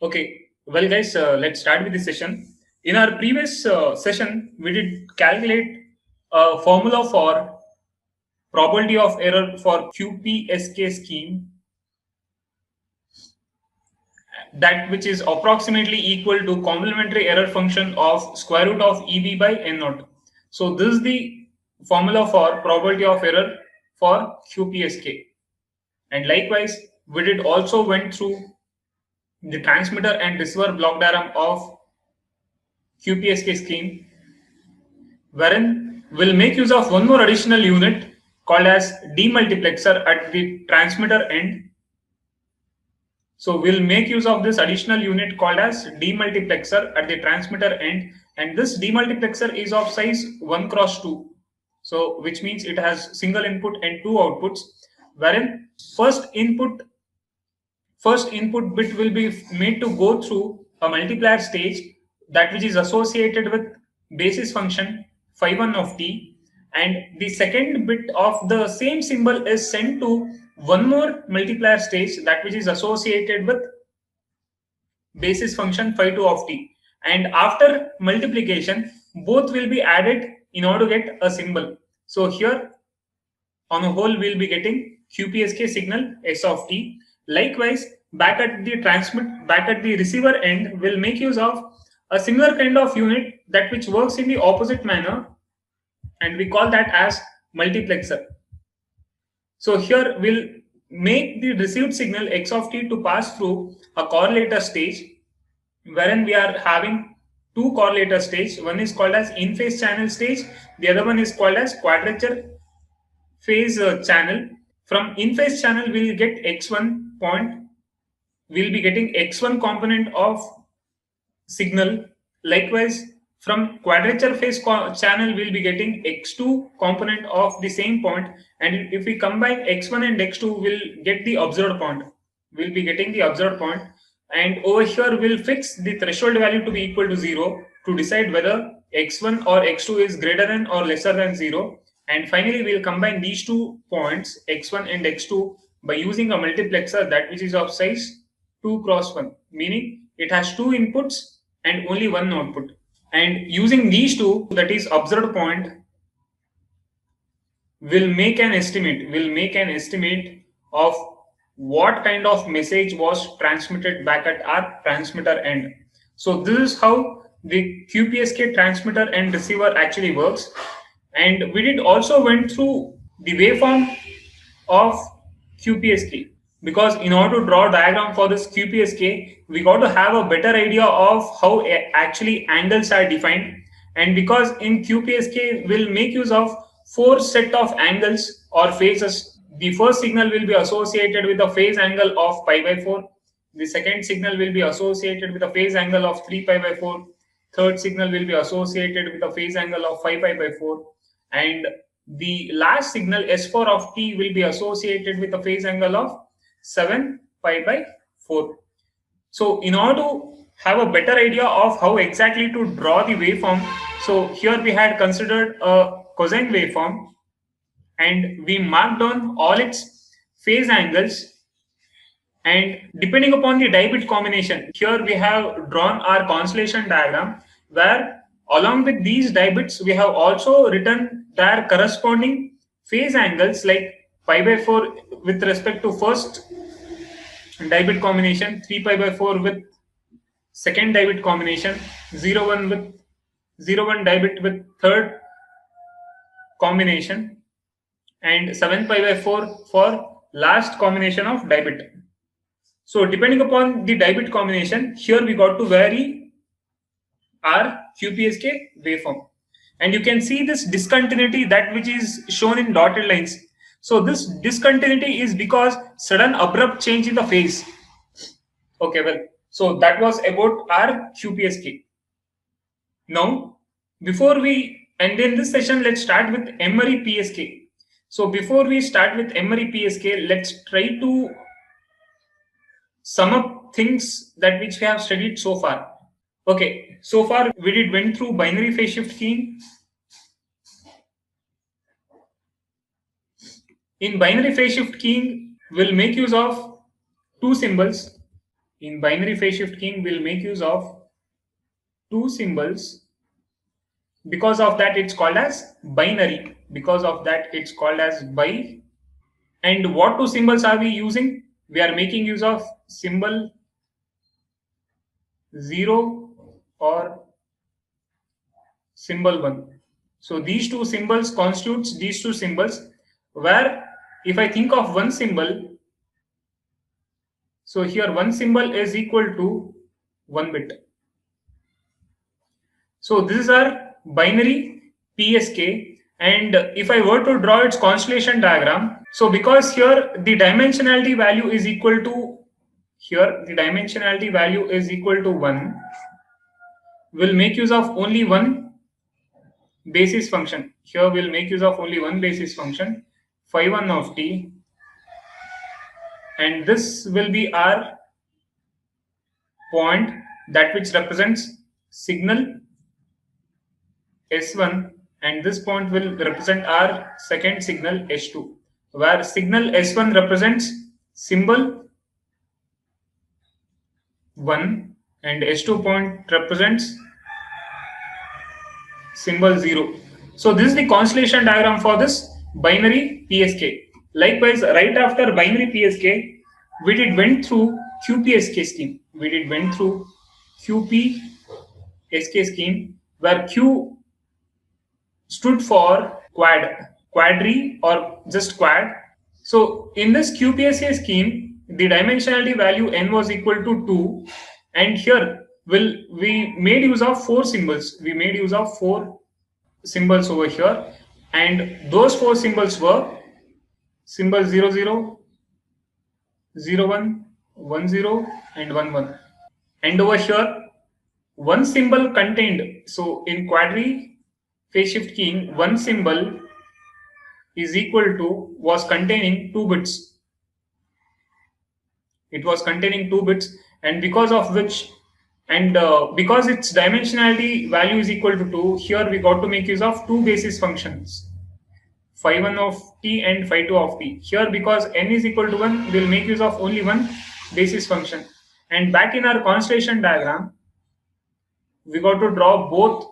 Okay, well, guys, let's start with the session. In our previous session, we did calculate a formula for probability of error for QPSK scheme, that which is approximately equal to complementary error function of square root of EB by N naught. So this is the formula for probability of error for QPSK. And likewise, we did also went through the transmitter and receiver block diagram of QPSK scheme, wherein we'll make use of one more additional unit called as demultiplexer at the transmitter end. So we'll make use of this additional unit called as demultiplexer at the transmitter end, and this demultiplexer is of size 1 cross 2. So which means it has single input and two outputs, wherein first input bit will be made to go through a multiplier stage, that which is associated with basis function phi1 of t, and the second bit of the same symbol is sent to one more multiplier stage, that which is associated with basis function phi2 of t, and after multiplication both will be added in order to get a symbol. So here on a whole we'll be getting QPSK signal S of t. Likewise, back at the receiver end, we'll make use of a similar kind of unit that which works in the opposite manner, and we call that as multiplexer. So here we'll make the received signal X of t to pass through a correlator stage, wherein we are having two correlator stage. One is called as in phase channel stage, the other one is called as quadrature phase channel. From in phase channel we'll get x1 point, we'll be getting x1 component of signal. Likewise, from quadrature phase channel we'll be getting x2 component of the same point, and if we combine x1 and x2 we'll get the observed point, we'll be getting the observed point. And over here we'll fix the threshold value to be equal to 0 to decide whether x1 or x2 is greater than or lesser than 0. And finally we'll combine these 2 points x1 and x2 by using a multiplexer that which is of size 2 cross 1, meaning it has 2 inputs and only one output. And using these two, that is observed point, we'll make an estimate of what kind of message was transmitted back at our transmitter end. So this is how the QPSK transmitter and receiver actually works. And we did also went through the waveform of QPSK, because in order to draw a diagram for this QPSK, we got to have a better idea of how actually angles are defined. And because in QPSK we'll make use of 4 set of angles or phases. The first signal will be associated with a phase angle of pi by 4. The second signal will be associated with a phase angle of 3 pi by 4. Third signal will be associated with a phase angle of 5 pi by 4. And the last signal S4 of t will be associated with a phase angle of 7 pi by 4. So in order to have a better idea of how exactly to draw the waveform, so here we had considered a cosine waveform, and we marked down all its phase angles, and depending upon the dye-bit combination, here we have drawn our constellation diagram, where along with these dye bits we have also written their corresponding phase angles, like pi by 4 with respect to first dye bit combination, 3 pi by 4 with second dye bit combination, 0 1 with 0 1 dye bit with third combination, and 7 pi by 4 for last combination of dye bit. So depending upon the dye bit combination, here we got to vary our QPSK waveform. And you can see this discontinuity, that which is shown in dotted lines. So this discontinuity is because sudden abrupt change in the phase. Okay, well, so that was about our QPSK. Now, before we end in this session, let's start with Emery PSK. So before we start with Emery PSK, let's try to sum up things that which we have studied so far. Okay, so far we did went through binary phase shift keying. In binary phase shift keying, we'll make use of two symbols. In binary phase shift keying, we'll make use of two symbols. Because of that, it's called as binary. Because of that, it's called as bi. And what two symbols are we using? We are making use of symbol 0 or symbol 1. So these two symbols constitutes these two symbols, where if I think of one symbol, so here one symbol is equal to 1 bit. So this is our binary PSK, and if I were to draw its constellation diagram, so because here the dimensionality value is equal to, here the dimensionality value is equal to 1, we'll make use of only one basis function. Here we'll make use of only one basis function, phi1 of t, and this will be our point that which represents signal S1, and this point will represent our second signal S2, where signal S1 represents symbol 1 and S2 point represents symbol 0. So this is the constellation diagram for this binary PSK. Likewise, right after binary PSK, we did went through QPSK scheme. We did went through QPSK scheme, where Q stood for quadri or just quad. So in this QPSK scheme, the dimensionality value n was equal to 2, and here we made use of four symbols. We made use of four symbols over here, and those four symbols were symbol 0 0, 0 1, 1 0, and 1 1. And over here, one symbol contained, so in quadri phase shift keying, one symbol is equal to was containing 2 bits. It was containing 2 bits, and because of which, and because its dimensionality value is equal to 2, here we got to make use of two basis functions, phi1 of t and phi2 of t. Here, because n is equal to 1, we'll make use of only one basis function. And back in our constellation diagram, we got to draw both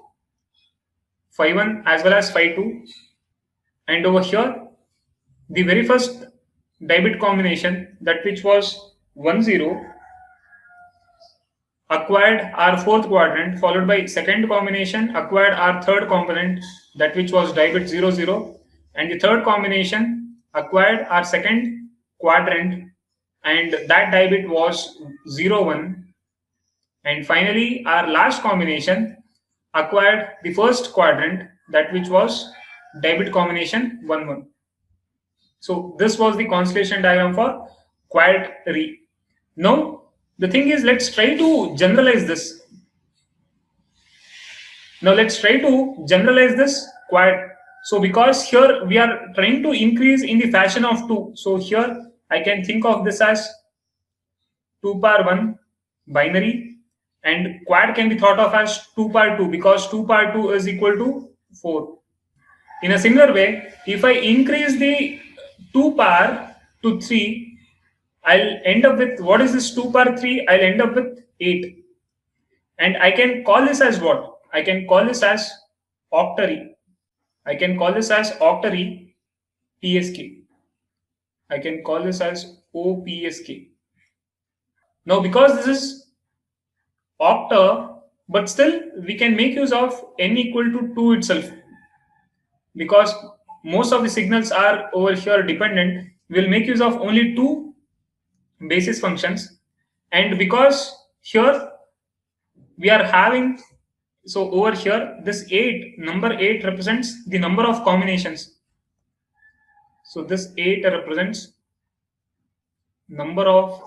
phi1 as well as phi2. And over here, the very first dibit combination, that which was 1 0, acquired our fourth quadrant, followed by second combination acquired our third component, that which was dibit 0 0, and the third combination acquired our second quadrant, and that dibit was 0 1, and finally our last combination acquired the first quadrant, that which was dibit combination 1 1. So this was the constellation diagram for quadri. Now the thing is, let's try to generalize this. Now let's try to generalize this quad. So because here we are trying to increase in the fashion of 2. So here I can think of this as 2 power 1 binary, and quad can be thought of as 2 power 2, because 2 power 2 is equal to 4. In a similar way, if I increase the 2 power to 3, I'll end up with, what is this 2 power 3? I'll end up with 8. And I can call this as what? I can call this as octary. I can call this as octary PSK. I can call this as OPSK. Now, because this is octa, but still we can make use of n equal to 2 itself. Because most of the signals are over here dependent, we'll make use of only two basis functions. And because here we are having, so over here this 8, number 8 represents the number of combinations. So this 8 represents number of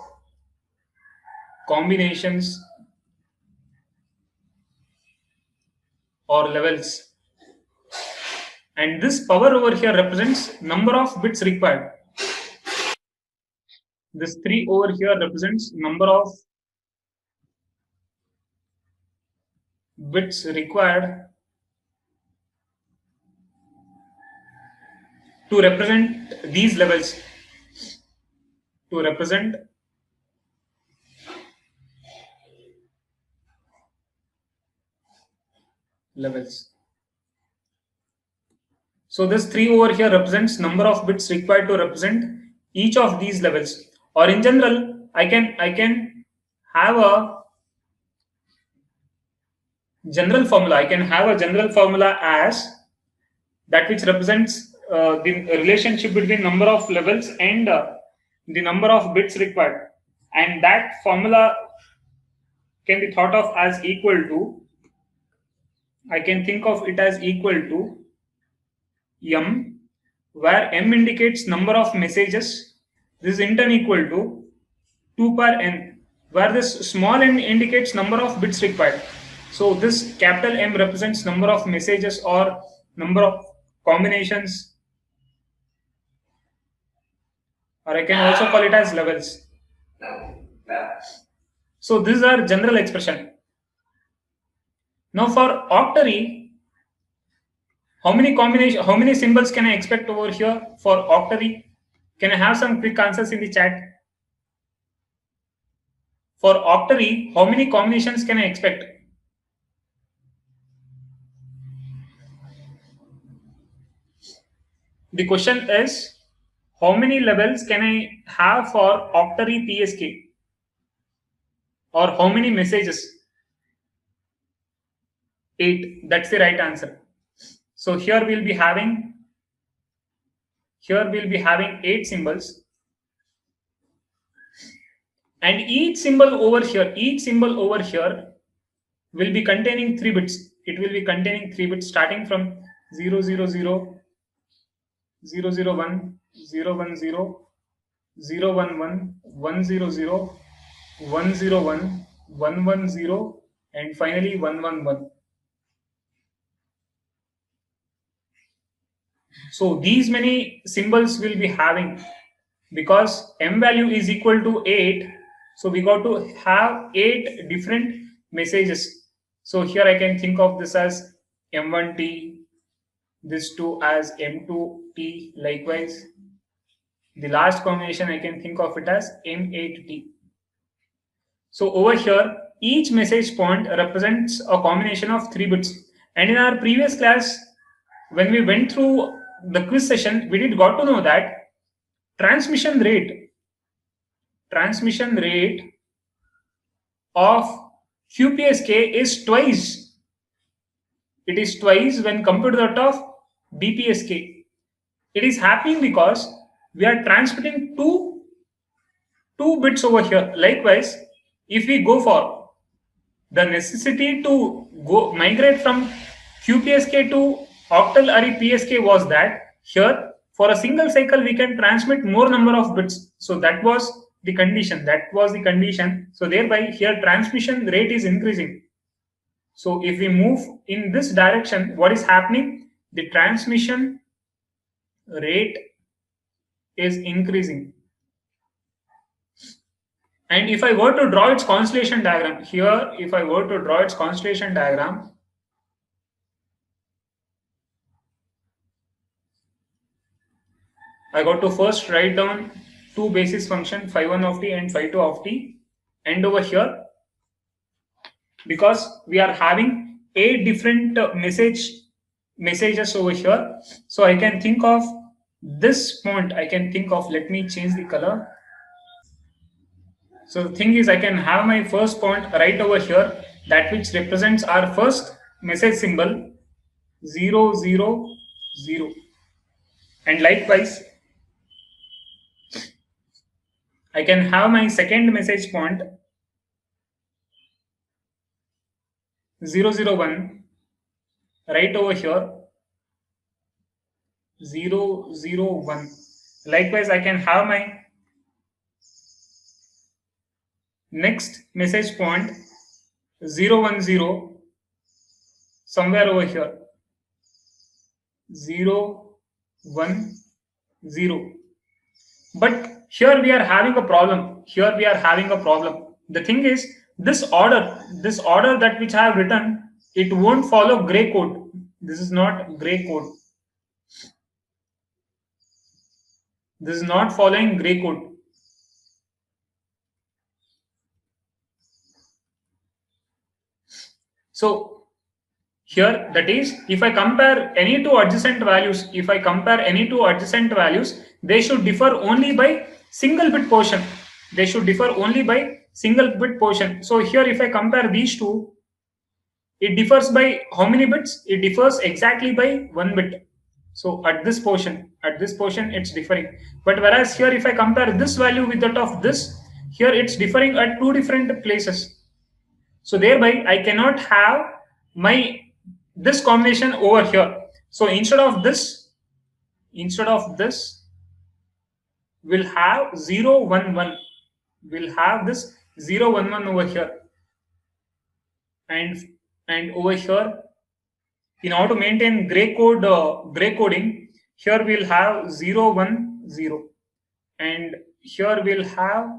combinations or levels, and this power over here represents number of bits required. This 3 over here represents number of bits required to represent these levels, to represent levels. So this 3 over here represents number of bits required to represent each of these levels. Or in general, I can have a general formula. I can have a general formula as that which represents the relationship between number of levels and the number of bits required, and that formula can be thought of as equal to, I can think of it as equal to m, where m indicates number of messages. This is in turn equal to 2 per n, where this small n indicates number of bits required. So this capital M represents number of messages or number of combinations, or I can also call it as levels. So these are general expression. Now for octary, how many symbols can I expect over here for octary? Can I have some quick answers in the chat? For octary, how many combinations can I expect? The question is, how many levels can I have for octary PSK? Or how many messages? 8. That's the right answer. So here we'll be having 8 symbols. And each symbol over here will be containing 3 bits. It will be containing 3 bits starting from 000, 001, 010, 011, 100, 101, 110, and finally 111. So these many symbols will be having, because m value is equal to 8, so we got to have 8 different messages. So here I can think of this as m1t, this 2 as m2t, likewise the last combination I can think of it as m8t. So over here each message point represents a combination of 3 bits, and in our previous class when we went through the quiz session, we did got to know that transmission rate of QPSK is twice. It is twice when compared to that of BPSK. It is happening because we are transmitting two bits over here. Likewise, if we go for the necessity to go migrate from QPSK to octal array PSK was that here for a single cycle we can transmit more number of bits. So that was the condition. So thereby here transmission rate is increasing. So if we move in this direction, what is happening? The transmission rate is increasing. And if I were to draw its constellation diagram here, I got to first write down two basis function, phi1 of t and phi2 of t, and over here, because we are having 8 different messages over here, so I can think of this point. Let me change the color. So the thing is, I can have my first point right over here, that which represents our first message symbol 0, 0, 0, and likewise I can have my second message point 001 right over here 001. Likewise, I can have my next message point 010 somewhere over here 010. But here we are having a problem. The thing is, this order that which I have written, it won't follow gray code. This is not gray code. This is not following gray code. So here, that is, if I compare any two adjacent values, they should differ only by single bit portion. So here, if I compare these two, it differs by how many bits? It differs exactly by 1 bit. So at this portion it's differing. But whereas here, if I compare this value with that of this, here it's differing at two different places. So thereby I cannot have my this combination over here. So instead of this we'll have 0 1 1. We'll have this 0 1 1 over here. And over here, in order to maintain gray coding, here we'll have 0 1 0, and here we'll have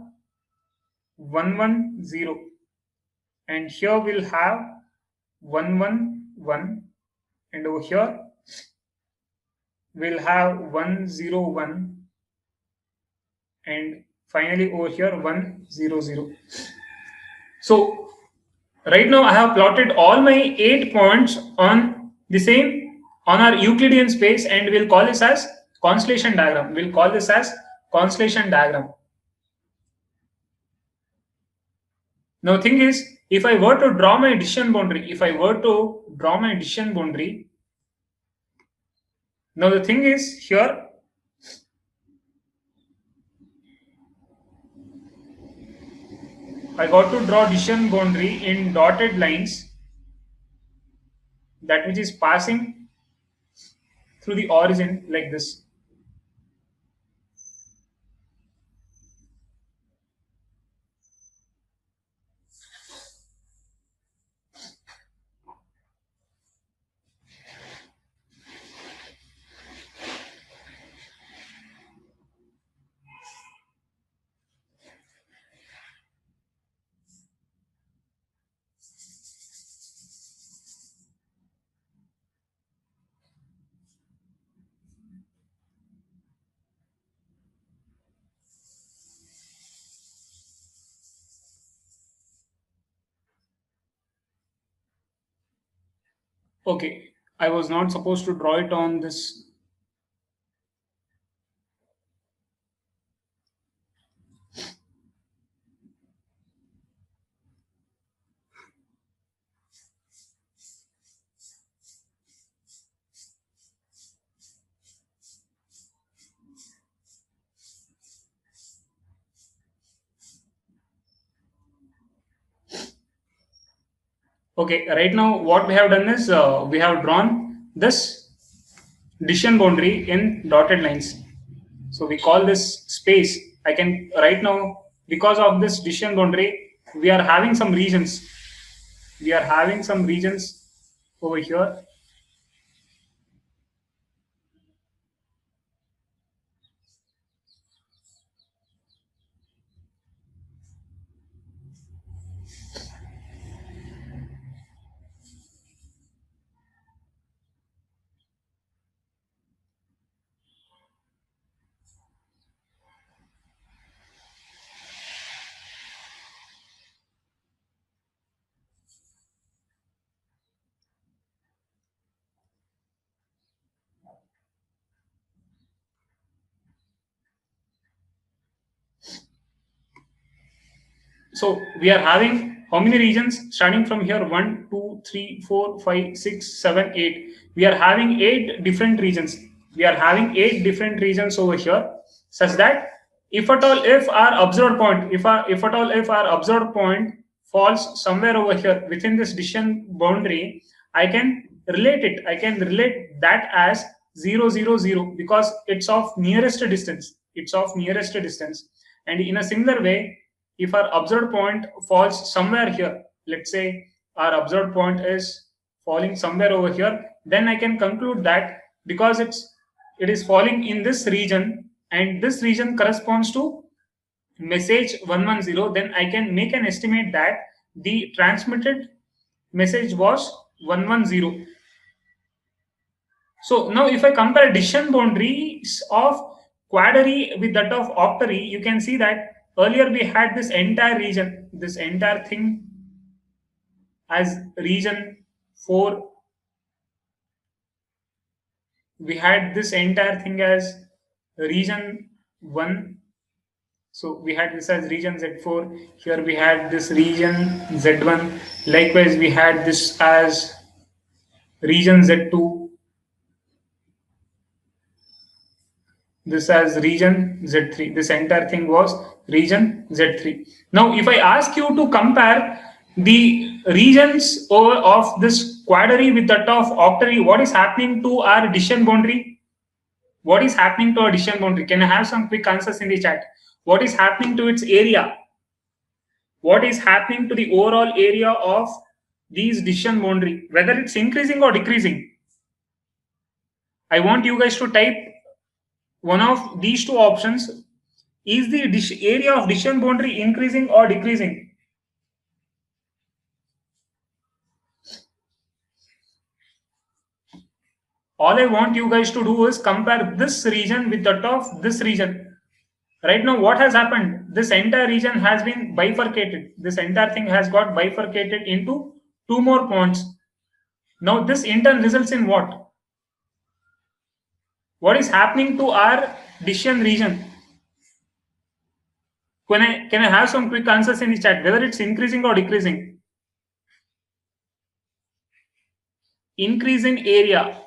1 1 0, and here we'll have 1 1 1, and over here we'll have 1 0 1, and finally over here 1 0 0. So right now I have plotted all my 8 points on the same, on our Euclidean space, and we'll call this as constellation diagram. Now thing is, if I were to draw my decision boundary, now the thing is here, I got to draw decision boundary in dotted lines, that which is passing through the origin like this. Okay, I was not supposed to draw it on this. Okay, right now what we have done is we have drawn this decision boundary in dotted lines. So we call this space. I can right now, because of this decision boundary, we are having some regions. Over here. So we are having how many regions starting from here? 1 2 3 4 5 6 7 8. We are having 8 different regions over here, such that if at all, if our observed point, if our observed point falls somewhere over here within this decision boundary, I can relate that as 0 0 0, because it's of nearest distance. And in a similar way, if our observed point falls somewhere here, let's say our observed point is falling somewhere over here, then I can conclude that because it is falling in this region, and this region corresponds to message 110, then I can make an estimate that the transmitted message was 110. So now if I compare decision boundaries of quadary with that of octary, you can see that earlier we had this entire region, this entire thing as region 4, we had this entire thing as region 1. So we had this as region Z4. Here we had this region Z1. Likewise, we had this as region Z2. This as region Z3. This entire thing was region Z3. Now, if I ask you to compare the regions of this quadary with that of octary, what is happening to our decision boundary? What is happening to our decision boundary? Can I have some quick answers in the chat? What is happening to its area? What is happening to the overall area of these decision boundary? Whether it's increasing or decreasing? I want you guys to type one of these two options. Is the area of decision boundary increasing or decreasing? All I want you guys to do is compare this region with that of this region. Right now, what has happened? This entire region has been bifurcated. This entire thing has got bifurcated into two more points. Now, this in turn results in what? What is happening to our decision region? Can I have some quick answers in the chat? Whether it's increasing or decreasing? Increase in area.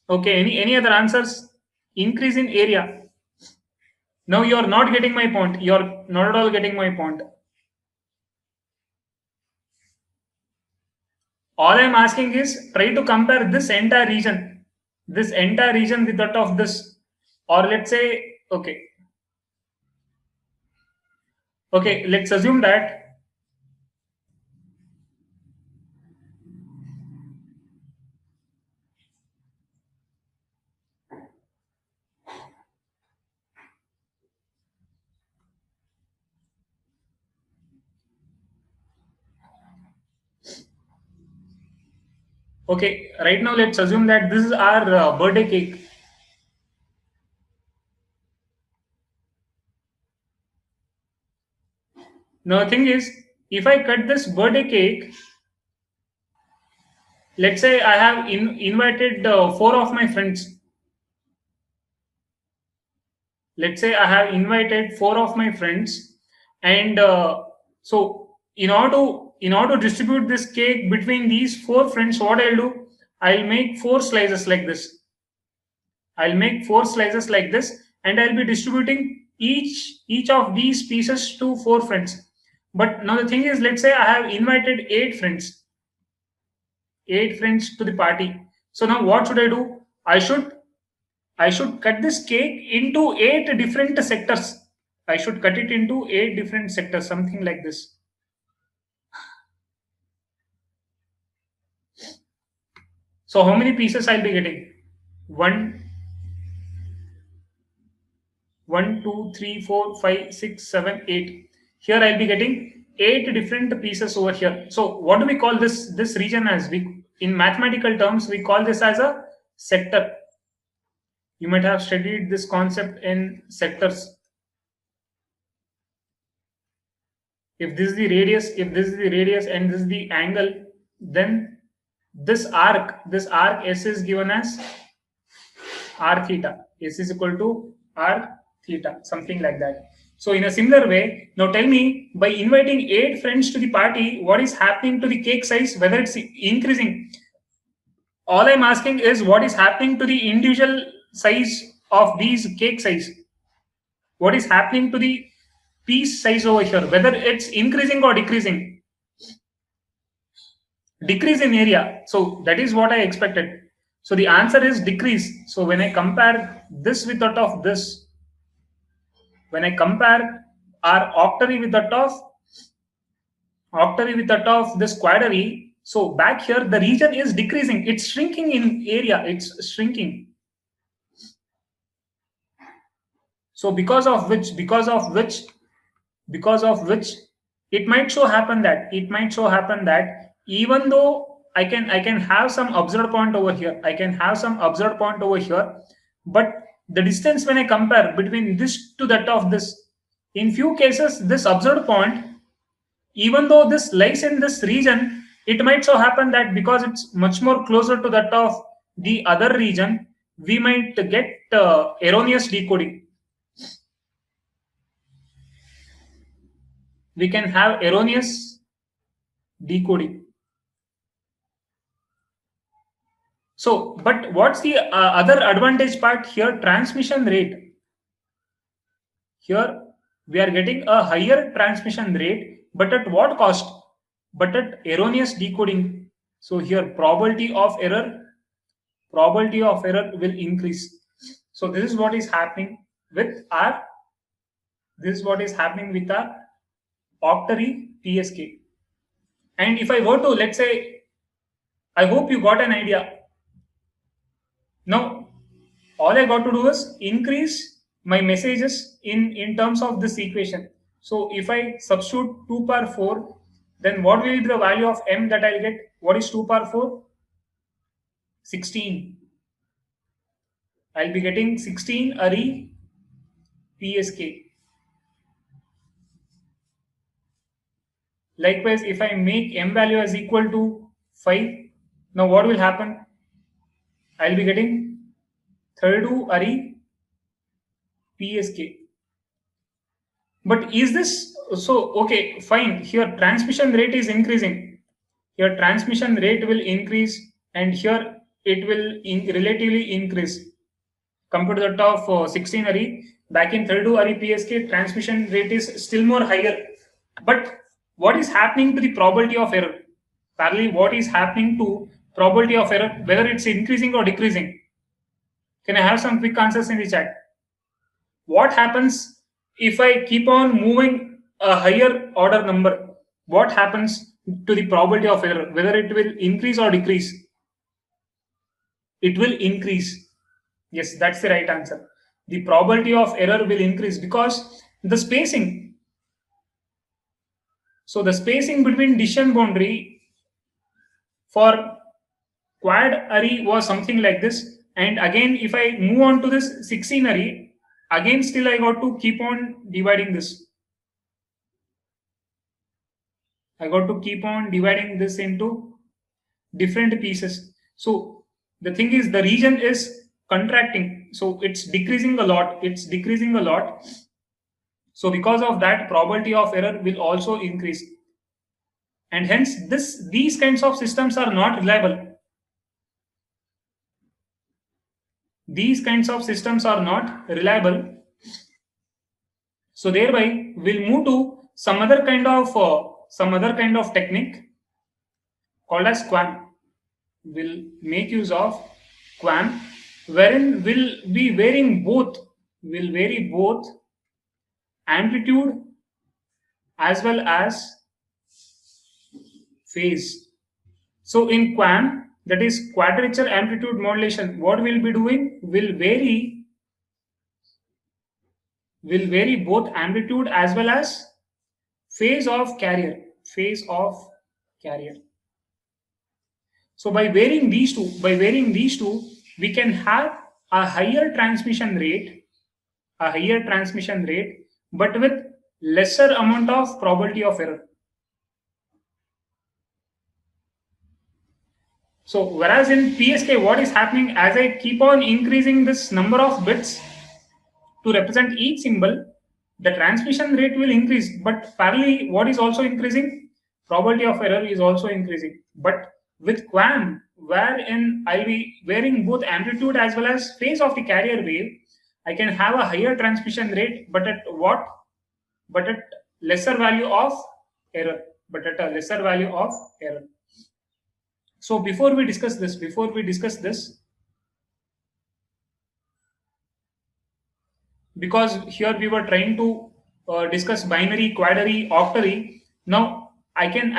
Okay. Any other answers? Increase in area. No, you're not getting my point. You're not at all getting my point. All I'm asking is try to compare this entire region with that of this, or let's say, okay, let's assume that okay, right now let's assume that this is our birthday cake. Now the thing is, if I cut this birthday cake, let's say I have invited 4 of my friends. Let's say I have invited 4 of my friends, and so in order to distribute this cake between these 4 friends, what I'll do, I'll make 4 slices like this. I'll make 4 slices like this, and I'll be distributing each of these pieces to 4 friends. But now the thing is, let's say I have invited 8 friends to the party. So now what should I do? I should cut this cake into 8 different sectors. I should cut it into 8 different sectors, something like this. So how many pieces I'll be getting? 1, 2, 3, 4, 5, 6, 7, 8. Here I'll be getting 8 different pieces over here. So what do we call this region as? In mathematical terms, we call this as a sector. You might have studied this concept in sectors. If this is the radius, and this is the angle, then this arc S is given as r theta. S is equal to r theta, something like that. So in a similar way, now tell me, by inviting 8 friends to the party, what is happening to the cake size, whether it's increasing? All I'm asking is what is happening to the individual size of these cake size? What is happening to the piece size over here, whether it's increasing or decreasing? Decrease in area. So that is what I expected. So the answer is decrease. So when I compare this with that of this, when I compare our octary with that of this quadary, so back here the region is decreasing. It's shrinking in area. It's shrinking. So because of which it might so happen that even though I can have some observed point over here, but the distance when I compare between this to that of this, in few cases this observed point, even though this lies in this region, it might so happen that because it's much more closer to that of the other region, we might get erroneous decoding. We can have erroneous decoding. So, but what's the other advantage part here? Transmission rate. Here we are getting a higher transmission rate, but at what cost? But at erroneous decoding. So here probability of error will increase. So this is what is happening with our octary PSK. And if I were to, let's say, I hope you got an idea. Now, all I got to do is increase my messages in terms of this equation. So if I substitute 2 power 4, then what will be the value of m that I'll get? What is 2 power 4? 16. I'll be getting 16 array PSK. Likewise, if I make m value as equal to 5, now what will happen? I'll be getting 32 array PSK. But is this so? Okay, fine. Here transmission rate is increasing. Here transmission rate will increase, and here it will relatively increase compared to that of 16 array. Back in 32 array PSK, transmission rate is still more higher. But what is happening to the probability of error? Parallelly, what is happening to probability of error, whether it's increasing or decreasing? Can I have some quick answers in the chat? What happens if I keep on moving a higher order number? What happens to the probability of error, whether it will increase or decrease? It will increase. Yes, that's the right answer. The probability of error will increase because the spacing. So the spacing between decision boundary for quad array was something like this. And again, if I move on to this 16 array, again still I got to keep on dividing this. I got to keep on dividing this into different pieces. So the thing is, the region is contracting. So it's decreasing a lot. So because of that, probability of error will also increase. And hence, these kinds of systems are not reliable. These kinds of systems are not reliable. So thereby, we'll move to some other kind of technique called as QAM. Will make use of QAM, wherein will vary both amplitude as well as phase. So in QAM, that is quadrature amplitude modulation, what we'll be doing will vary both amplitude as well as phase of carrier. So by varying these two, we can have a higher transmission rate, but with lesser amount of probability of error. So whereas in PSK, what is happening, as I keep on increasing this number of bits to represent each symbol, the transmission rate will increase, but parallelly what is also increasing? Probability of error is also increasing. But with QAM, wherein I'll be varying both amplitude as well as phase of the carrier wave, I can have a higher transmission rate, but at what? But at lesser value of error. So before we discuss this, because here we were trying to discuss binary, quadary, octary. Now I can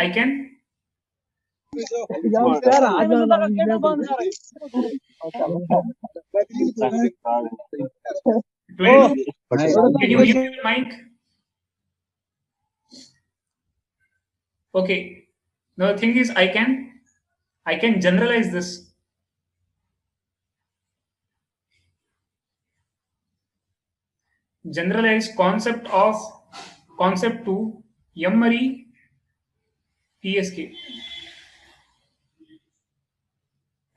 22. Can you hear the mic? Okay. Now the thing is, I can generalize this. Generalize concept to M-array PSK.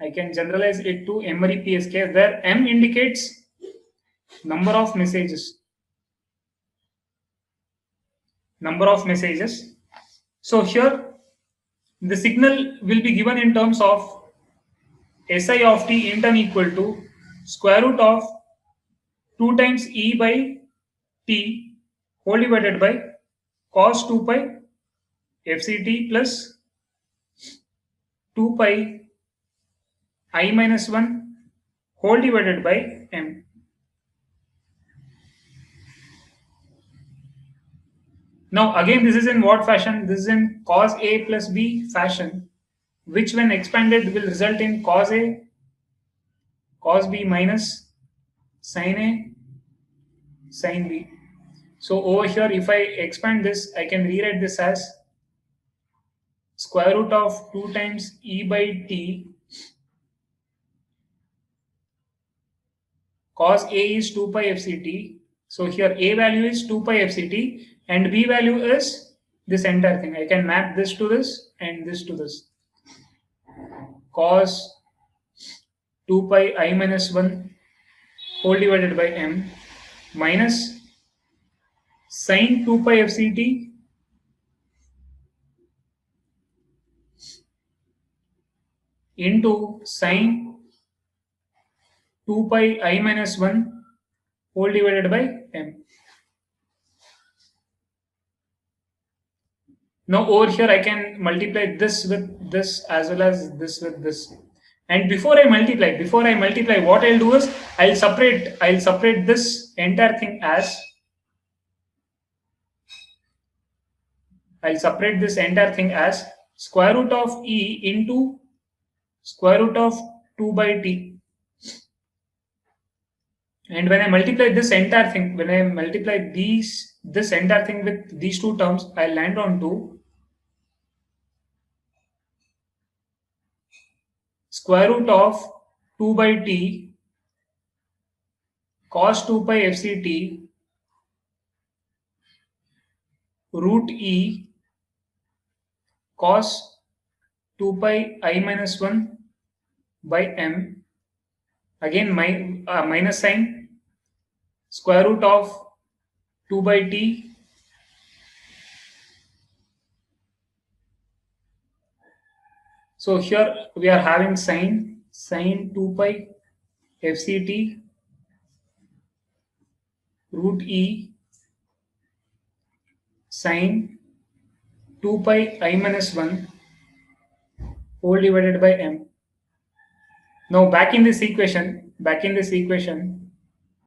I can generalize it to Emery PSK, where M indicates number of messages. Number of messages. So here the signal will be given in terms of SI of t in turn equal to square root of 2 times E by t whole divided by cos 2 pi FCT plus 2 pi I minus 1 whole divided by M. Now again, this is in what fashion? This is in cos A plus B fashion, which when expanded will result in cos A, cos B minus sin A, sin B. So over here, if I expand this, I can rewrite this as square root of 2 times E by T. Cos A is 2 pi FCT. So here A value is 2 pi FCT and B value is this entire thing. I can map this to this and this to this. Cos 2 pi I minus 1 whole divided by M minus sin 2 pi FCT into sin 2 pi I minus 1 whole divided by M. Now over here I can multiply this with this as well as this with this. And before I multiply, what I'll do is I'll separate this entire thing as square root of E into square root of 2 by T. And when I multiply this entire thing, this entire thing with these two terms, I'll land on to square root of 2 by T cos 2 pi FCT root E cos 2 pi I minus 1 by M. Again, minus sign, square root of 2 by T so here we are having sin 2 pi FCT root E sin 2 pi I minus 1 whole divided by M. Now back in this equation,